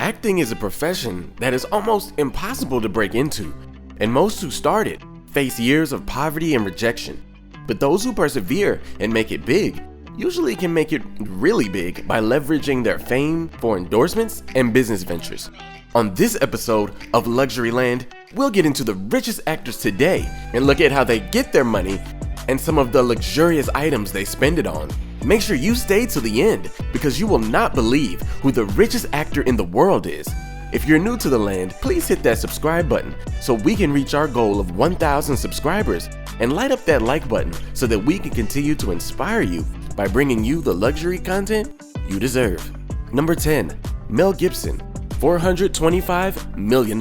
Acting is a profession that is almost impossible to break into, and most who start it face years of poverty and rejection. But those who persevere and make it big usually can make it really big by leveraging their fame for endorsements and business ventures. On this episode of Luxury Land, we'll get into the richest actors today and look at how they get their money and some of the luxurious items they spend it on. Make sure you stay to the end because you will not believe who the richest actor in the world is. If you're new to the land, please hit that subscribe button so we can reach our goal of 1,000 subscribers, and light up that like button so that we can continue to inspire you by bringing you the luxury content you deserve. Number 10. Mel Gibson, $425 million.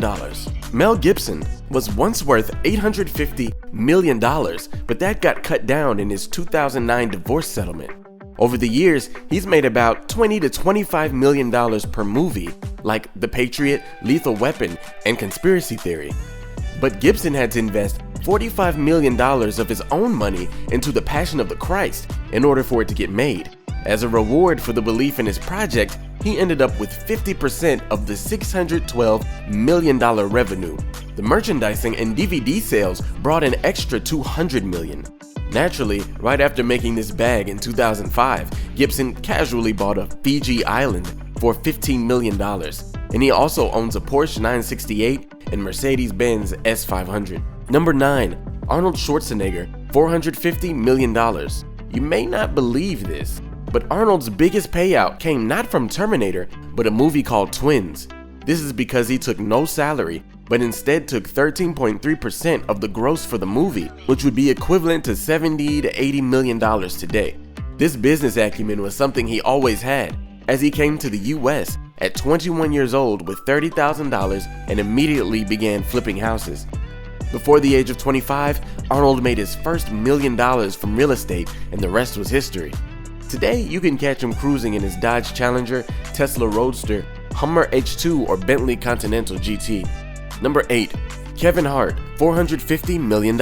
Mel Gibson was once worth $850 million, but that got cut down in his 2009 divorce settlement. Over the years, he's made about $20 to $25 million per movie, like The Patriot, Lethal Weapon, and Conspiracy Theory. But Gibson had to invest $45 million of his own money into The Passion of the Christ in order for it to get made. As a reward for the belief in his project, he ended up with 50% of the $612 million revenue. The merchandising and DVD sales brought an extra $200 million. Naturally, right after making this bag in 2005, Gibson casually bought a Fiji island for $15 million. And he also owns a Porsche 968 and Mercedes-Benz S500. Number 9. Arnold Schwarzenegger, $450 million. You may not believe this, but Arnold's biggest payout came not from Terminator, but a movie called Twins. This is because he took no salary, but instead took 13.3% of the gross for the movie, which would be equivalent to $70 to $80 million today. This business acumen was something he always had, as he came to the US at 21 years old with $30,000 and immediately began flipping houses. Before the age of 25, Arnold made his first $1 million from real estate, and the rest was history. Today, you can catch him cruising in his Dodge Challenger, Tesla Roadster, Hummer H2, or Bentley Continental GT. Number 8. Kevin Hart, $450 million.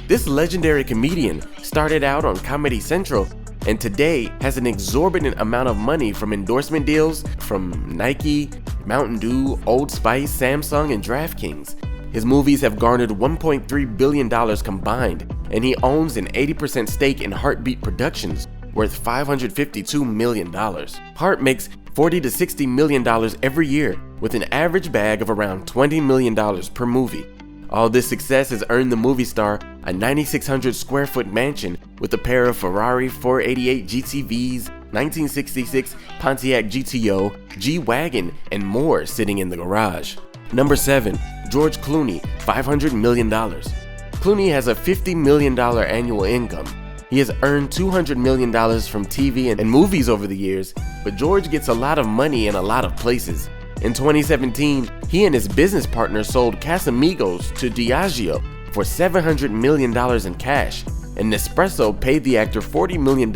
This legendary comedian started out on Comedy Central and today has an exorbitant amount of money from endorsement deals from Nike, Mountain Dew, Old Spice, Samsung, and DraftKings. His movies have garnered $1.3 billion combined, and he owns an 80% stake in Heartbeat Productions, worth $552 million. Hart makes $40 to $60 million every year, with an average bag of around $20 million per movie. All this success has earned the movie star a 9,600 square foot mansion with a pair of Ferrari 488 GTVs, 1966 Pontiac GTO, G-Wagon, and more sitting in the garage. Number 7. George Clooney, $500 million. Clooney has a $50 million annual income. He has earned $200 million from TV and movies over the years, but George gets a lot of money in a lot of places. In 2017, he and his business partner sold Casamigos to Diageo for $700 million in cash, and Nespresso paid the actor $40 million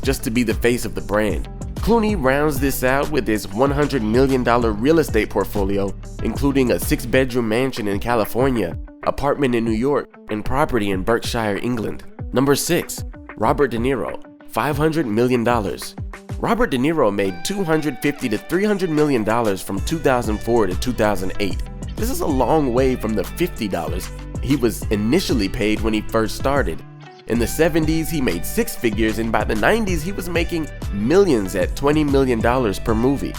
just to be the face of the brand. Clooney rounds this out with his $100 million real estate portfolio, including a 6-bedroom mansion in California, apartment in New York, and property in Berkshire, England. Number 6. Robert De Niro, $500 million. Robert De Niro made $250 to $300 million from 2004 to 2008. This is a long way from the $50 he was initially paid when he first started. In the 70s, he made 6 figures, and by the 90s, he was making millions at $20 million per movie.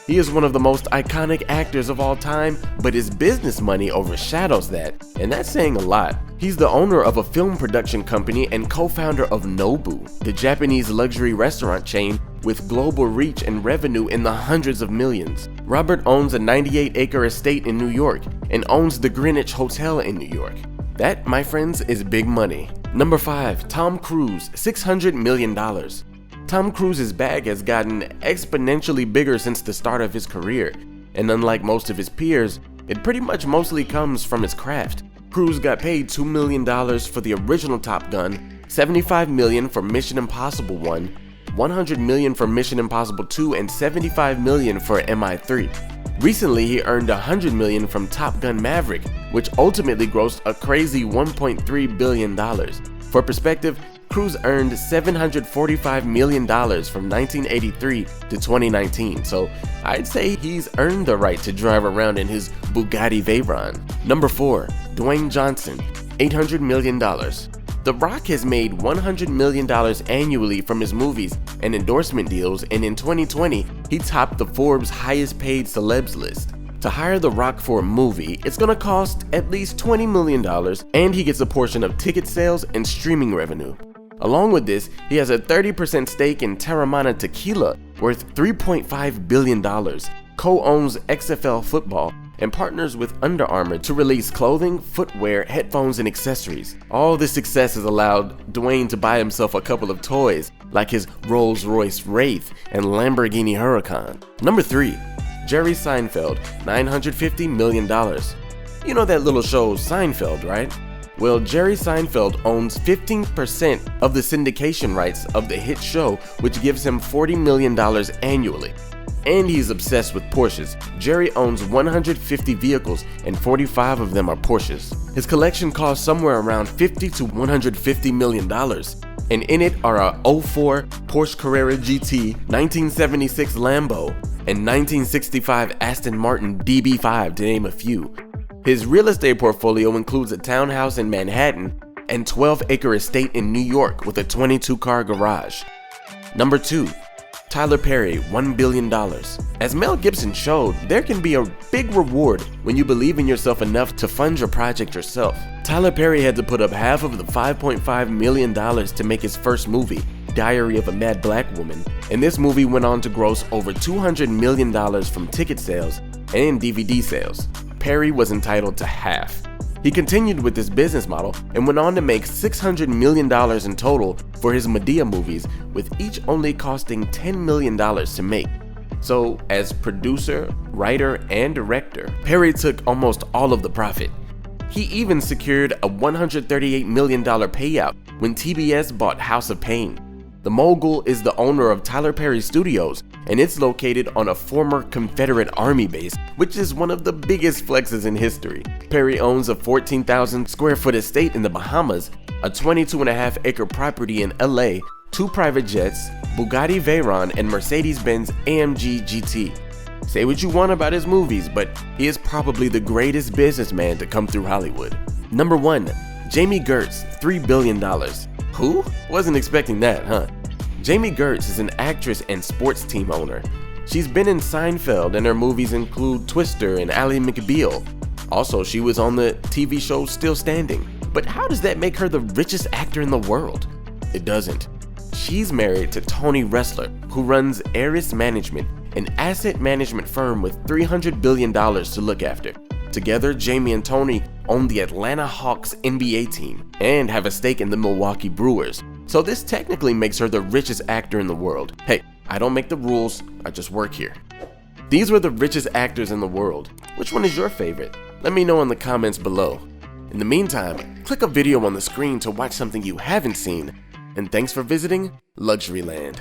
He is one of the most iconic actors of all time, but his business money overshadows that, and that's saying a lot. He's the owner of a film production company and co-founder of Nobu, the Japanese luxury restaurant chain with global reach and revenue in the hundreds of millions. Robert owns a 98-acre estate in New York and owns the Greenwich Hotel in New York. That, my friends, is big money. Number 5. Tom Cruise, $600 million. Tom Cruise's bag has gotten exponentially bigger since the start of his career, and unlike most of his peers, it pretty much mostly comes from his craft. Cruise got paid $2 million for the original Top Gun, $75 million for Mission Impossible 1, $100 million for Mission Impossible 2, and $75 million for MI3. Recently, he earned $100 million from Top Gun Maverick, which ultimately grossed a crazy $1.3 billion. For perspective, Cruise earned $745 million from 1983 to 2019, so I'd say he's earned the right to drive around in his Bugatti Veyron. Number 4. Dwayne Johnson, $800 million. The Rock has made $100 million annually from his movies and endorsement deals, and in 2020, he topped the Forbes highest paid celebs list. To hire The Rock for a movie, it's gonna cost at least $20 million, and he gets a portion of ticket sales and streaming revenue. Along with this, he has a 30% stake in Terramana Tequila, worth $3.5 billion, co-owns XFL Football, and partners with Under Armour to release clothing, footwear, headphones, and accessories. All this success has allowed Dwayne to buy himself a couple of toys, like his Rolls-Royce Wraith and Lamborghini Huracan. Number 3. Jerry Seinfeld, $950 million. You know that little show Seinfeld, right? Well, Jerry Seinfeld owns 15% of the syndication rights of the hit show, which gives him $40 million annually. And he's obsessed with Porsches. Jerry owns 150 vehicles and 45 of them are Porsches. His collection costs somewhere around $50 to $150 million. And in it are a 04 Porsche Carrera GT, 1976 Lambo, and 1965 Aston Martin DB5, to name a few. His real estate portfolio includes a townhouse in Manhattan and 12-acre estate in New York with a 22-car garage. Number 2. Tyler Perry, $1 billion. As Mel Gibson showed, there can be a big reward when you believe in yourself enough to fund your project yourself. Tyler Perry had to put up half of the $5.5 million to make his first movie, Diary of a Mad Black Woman, and this movie went on to gross over $200 million from ticket sales and DVD sales. Perry was entitled to half. He continued with this business model and went on to make $600 million in total for his Medea movies, with each only costing $10 million to make. So, as producer, writer, and director, Perry took almost all of the profit. He even secured a $138 million payout when TBS bought House of Pain. The mogul is the owner of Tyler Perry Studios, and it's located on a former Confederate Army base, which is one of the biggest flexes in history. Perry owns a 14,000 square foot estate in the Bahamas, a 22.5-acre property in LA, 2 private jets, Bugatti Veyron, and Mercedes-Benz AMG GT. Say what you want about his movies, but he is probably the greatest businessman to come through Hollywood. Number 1. Jamie Gertz, $3 billion. Who? Wasn't expecting that, huh? Jamie Gertz is an actress and sports team owner. She's been in Seinfeld, and her movies include Twister and Ally McBeal. Also, she was on the TV show Still Standing. But how does that make her the richest actor in the world? It doesn't. She's married to Tony Ressler, who runs Eris Management, an asset management firm with $300 billion to look after. Together, Jamie and Tony own the Atlanta Hawks NBA team and have a stake in the Milwaukee Brewers. So this technically makes her the richest actor in the world. Hey, I don't make the rules, I just work here. These were the richest actors in the world. Which one is your favorite? Let me know in the comments below. In the meantime, click a video on the screen to watch something you haven't seen. And thanks for visiting Luxuryland.